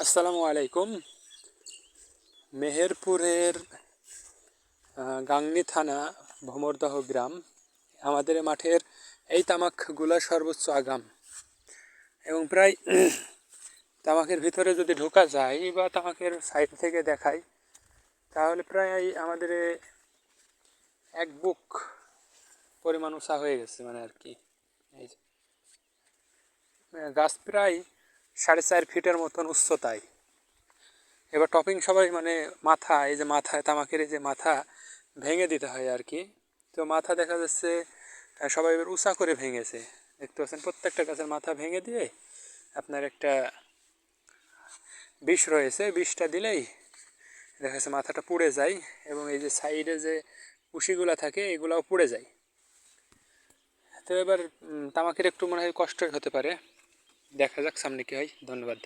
আসসালামু আলাইকুম। মেহেরপুরের গাংনী থানা ভোমরদহ গ্রাম। আমাদের মাঠের এই তামাকগুলা সর্বোচ্চ আগাম এবং প্রায় তামাকের ভিতরে যদি ঢোকা যায় বা তামাকের সাইড থেকে দেখায় তাহলে প্রায় আমাদের এক বুক পরিমাণ উঁচা হয়ে গেছে মানে আর কি। এই গাছ প্রায় 4.5 ফিটের মতন উচ্চতায়। এবার টপিং সবাই মানে মাথা, এই যে মাথায় তামাকের এই যে মাথা ভেঙে দিতে হয় আর কি। তো মাথা দেখা যাচ্ছে সবাই এবার উঁচা করে ভেঙেছে, দেখতে পাচ্ছেন। প্রত্যেকটা গাছের মাথা ভেঙে দিয়ে আপনার একটা বিষ রয়েছে, বিষটা দিলেই দেখা যাচ্ছে মাথাটা পুড়ে যায় এবং এই যে সাইডে যে কুশিগুলা থাকে এগুলাও পুড়ে যায়। তো এবার তামাকের একটু মনে হয় কষ্টই হতে পারে, দেখা যাক সামনে কী হয়। ধন্যবাদ।